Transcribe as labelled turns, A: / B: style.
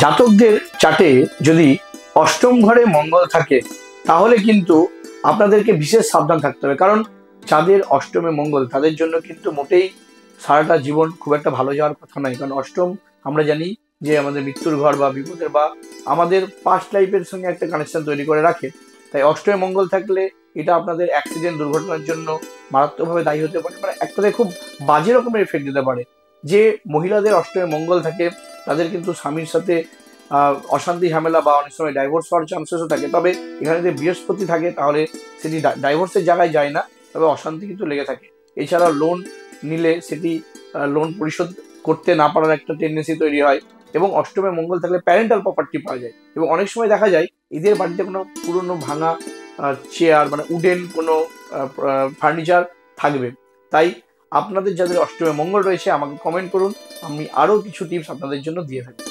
A: জাতকদের চার্টে যদি অষ্টম ঘরে মঙ্গল থাকে তাহলে কিন্তু আপনাদেরকে বিশেষ সাবধান থাকতে হবে। কারণ যাদের অষ্টমে মঙ্গল তাদের জন্য কিন্তু মোটেই সারাটা জীবন খুব একটা ভালো যাওয়ার কথা নয়। কারণ অষ্টম আমরা জানি যে আমাদের মৃত্যুর ঘর বা বিপদের বা আমাদের পাস্ট লাইফের সঙ্গে একটা কানেকশন তৈরি করে রাখে। তাই অষ্টমে মঙ্গল থাকলে এটা আপনাদের অ্যাক্সিডেন্ট দুর্ঘটনার জন্য মারাত্মকভাবে দায়ী হতে পারে, মানে এক কথায় খুব বাজে রকমের এফেক্ট দিতে পারে। যে মহিলাদের অষ্টমে মঙ্গল থাকে তাদের কিন্তু স্বামীর সাথে অশান্তি ঝামেলা বা অনেক সময় ডাইভোর্স হওয়ার চান্সেসও থাকে। তবে এখানে যদি বৃহস্পতি থাকে তাহলে সেটি ডাইভোর্সের জায়গায় যায় না, তবে অশান্তি কিন্তু লেগে থাকে। এছাড়া লোন নিলে সেটি লোন পরিশোধ করতে না পারার একটা টেন্ডেন্সি তৈরি হয়। এবং অষ্টমে মঙ্গল থাকলে প্যারেন্টাল প্রপার্টি পাওয়া যায়। এবং অনেক সময় দেখা যায় এদের বাড়িতে কোনো পুরনো ভাঙা চেয়ার মানে উডেন কোনো ফার্নিচার থাকবে। তাই আপনাদের যাদের অষ্টমে মঙ্গল রয়েছে আমাকে কমেন্ট করুন, আমি আরও কিছু টিপস আপনাদের জন্য দিয়ে থাকি।